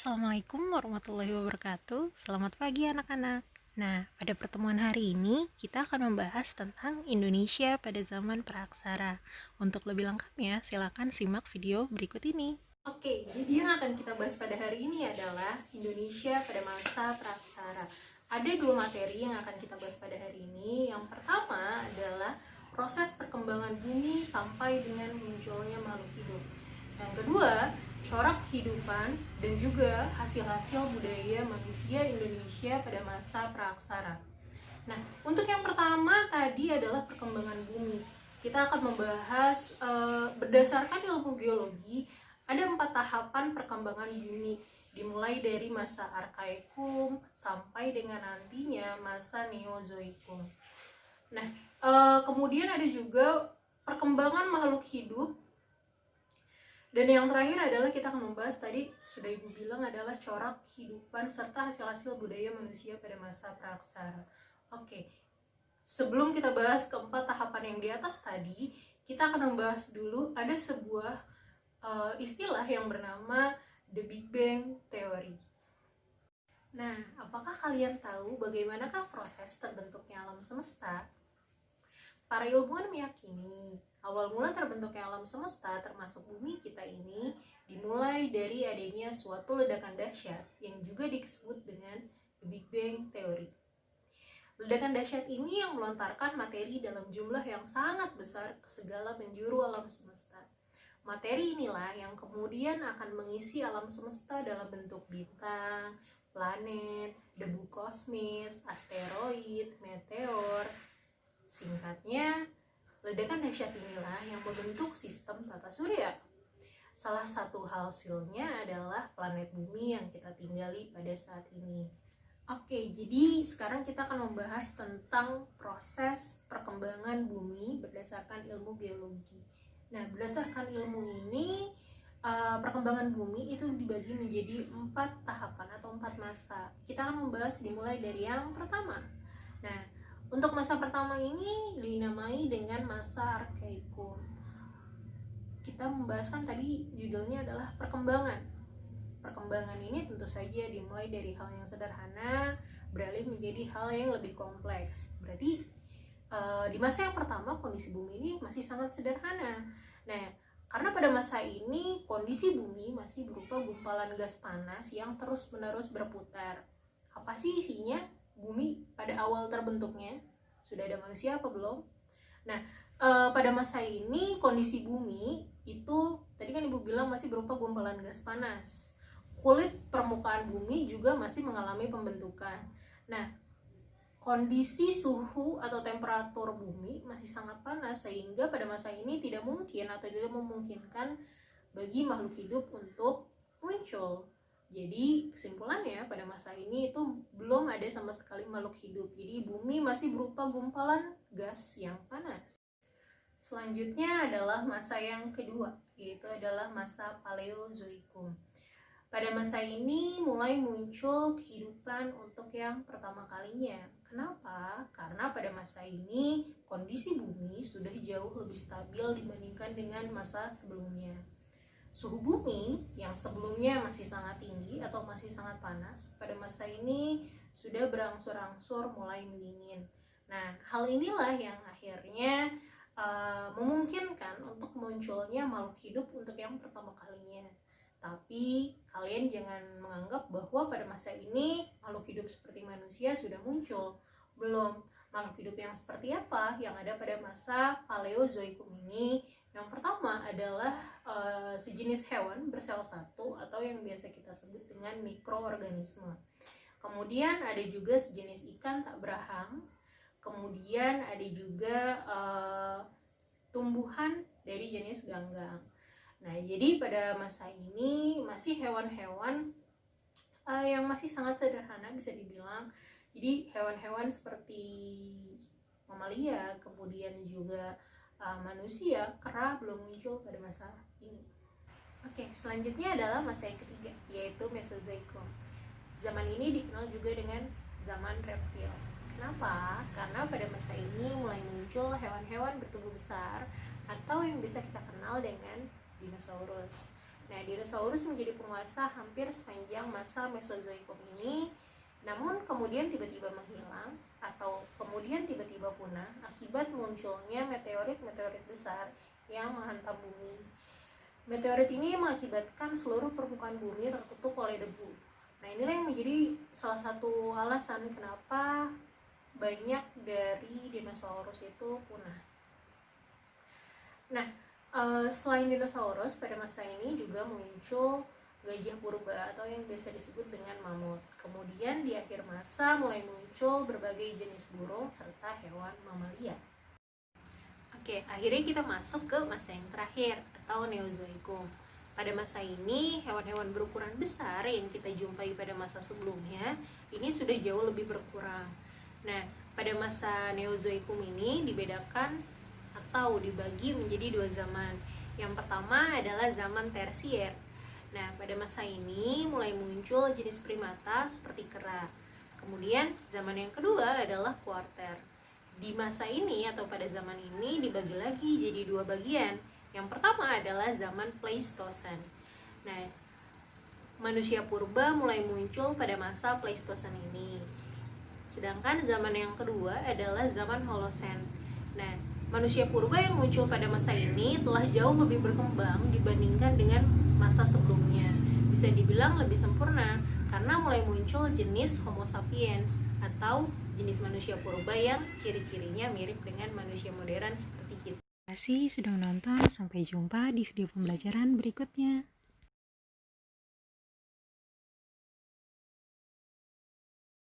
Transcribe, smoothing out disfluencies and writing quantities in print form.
Assalamualaikum warahmatullahi wabarakatuh. Selamat pagi anak-anak. Nah, pada pertemuan hari ini kita akan membahas tentang Indonesia pada zaman praaksara. Untuk lebih lengkapnya, silakan simak video berikut ini. Oke, jadi yang akan kita bahas pada hari ini adalah Indonesia pada masa praaksara. Ada dua materi yang akan kita bahas pada hari ini. Yang pertama adalah proses perkembangan bumi sampai dengan munculnya makhluk hidup. Yang kedua, corak kehidupan dan juga hasil-hasil budaya manusia Indonesia pada masa praaksara. Nah, untuk yang pertama tadi adalah perkembangan bumi. Kita akan membahas berdasarkan ilmu geologi, ada 4 tahapan perkembangan bumi, dimulai dari masa Arkaikum sampai dengan nantinya masa Neozoikum. Nah, kemudian ada juga perkembangan makhluk hidup. Dan yang terakhir adalah kita akan membahas tadi, sudah Ibu bilang, adalah corak kehidupan serta hasil-hasil budaya manusia pada masa praaksara. Oke, sebelum kita bahas keempat tahapan yang di atas tadi, kita akan membahas dulu ada sebuah istilah yang bernama The Big Bang Theory. Nah, apakah kalian tahu bagaimanakah proses terbentuknya alam semesta? Para ilmuwan meyakini awal mula terbentuknya alam semesta termasuk bumi kita ini dimulai dari adanya suatu ledakan dahsyat yang juga disebut dengan The Big Bang Theory. Ledakan dahsyat ini yang melontarkan materi dalam jumlah yang sangat besar ke segala penjuru alam semesta. Materi inilah yang kemudian akan mengisi alam semesta dalam bentuk bintang, planet, debu kosmis, asteroid, meteor. Singkatnya, ledakan dahsyat inilah yang membentuk sistem tata surya. Salah satu hasilnya adalah planet bumi yang kita tinggali pada saat ini. Oke, jadi sekarang kita akan membahas tentang proses perkembangan bumi berdasarkan ilmu geologi. Nah, berdasarkan ilmu ini, perkembangan bumi itu dibagi menjadi 4 tahapan atau 4 masa. Kita akan membahas dimulai dari yang pertama. Nah, untuk masa pertama ini dinamai dengan masa Arkaikum. Kita membahaskan tadi judulnya adalah perkembangan. Perkembangan ini tentu saja dimulai dari hal yang sederhana beralih menjadi hal yang lebih kompleks. Berarti di masa yang pertama kondisi bumi ini masih sangat sederhana. Nah, karena pada masa ini kondisi bumi masih berupa gumpalan gas panas yang terus-menerus berputar. Apa sih isinya bumi pada awal terbentuknya? Sudah ada manusia apa belum? Nah, pada masa ini kondisi bumi itu tadi kan Ibu bilang masih berupa gumpalan gas panas. Kulit permukaan bumi juga masih mengalami pembentukan. Nah, kondisi suhu atau temperatur bumi masih sangat panas sehingga pada masa ini tidak mungkin atau tidak memungkinkan bagi makhluk hidup untuk muncul. Jadi kesimpulannya pada masa ini itu belum ada sama sekali makhluk hidup. Jadi bumi masih berupa gumpalan gas yang panas. Selanjutnya adalah masa yang kedua, yaitu adalah masa Paleozoikum. Pada masa ini mulai muncul kehidupan untuk yang pertama kalinya. Kenapa? Karena pada masa ini kondisi bumi sudah jauh lebih stabil dibandingkan dengan masa sebelumnya. Suhu bumi yang sebelumnya masih sangat tinggi atau masih sangat panas, pada masa ini sudah berangsur-angsur mulai mendingin. Nah, hal inilah yang akhirnya memungkinkan untuk munculnya makhluk hidup untuk yang pertama kalinya. Tapi kalian jangan menganggap bahwa pada masa ini makhluk hidup seperti manusia sudah muncul. Belum. Makhluk hidup yang seperti apa yang ada pada masa Paleozoikum ini? Yang pertama adalah sejenis hewan bersel satu atau yang biasa kita sebut dengan mikroorganisme. Kemudian ada juga sejenis ikan tak berahang. Kemudian ada juga tumbuhan dari jenis ganggang. Nah, jadi pada masa ini masih hewan-hewan yang masih sangat sederhana bisa dibilang. Jadi hewan-hewan seperti mamalia, kemudian juga manusia, kera belum muncul pada masa ini. Oke, selanjutnya adalah masa yang ketiga, yaitu Mesozoikum. Zaman ini dikenal juga dengan zaman reptil. Kenapa? Karena pada masa ini mulai muncul hewan-hewan bertubuh besar atau yang bisa kita kenal dengan dinosaurus. Nah, dinosaurus menjadi penguasa hampir sepanjang masa Mesozoikum ini, namun kemudian tiba-tiba menghilang atau kemudian tiba-tiba punah akibat munculnya meteorit-meteorit besar yang menghantam bumi. Meteorit ini mengakibatkan seluruh permukaan bumi tertutup oleh debu. Nah, inilah yang menjadi salah satu alasan kenapa banyak dari dinosaurus itu punah. Nah, selain dinosaurus, pada masa ini juga muncul gajah purba atau yang biasa disebut dengan mamut. Kemudian di akhir masa mulai muncul berbagai jenis burung serta hewan mamalia. Oke, akhirnya kita masuk ke masa yang terakhir atau Neozoikum. Pada masa ini, hewan-hewan berukuran besar yang kita jumpai pada masa sebelumnya ini sudah jauh lebih berkurang. Nah, pada masa Neozoikum ini dibedakan atau dibagi menjadi dua zaman. Yang pertama adalah zaman Tersier. Nah, pada masa ini mulai muncul jenis primata seperti kera. Kemudian zaman yang kedua adalah Kuarter. Di masa ini atau pada zaman ini dibagi lagi jadi dua bagian. Yang pertama adalah zaman Pleistosen. Nah, manusia purba mulai muncul pada masa Pleistosen ini. Sedangkan zaman yang kedua adalah zaman Holosen. Nah, manusia purba yang muncul pada masa ini telah jauh lebih berkembang dibandingkan dengan masa sebelumnya. Bisa dibilang lebih sempurna karena mulai muncul jenis Homo sapiens atau jenis manusia purba yang ciri-cirinya mirip dengan manusia modern seperti kita. Terima kasih sudah menonton, sampai jumpa di video pembelajaran berikutnya.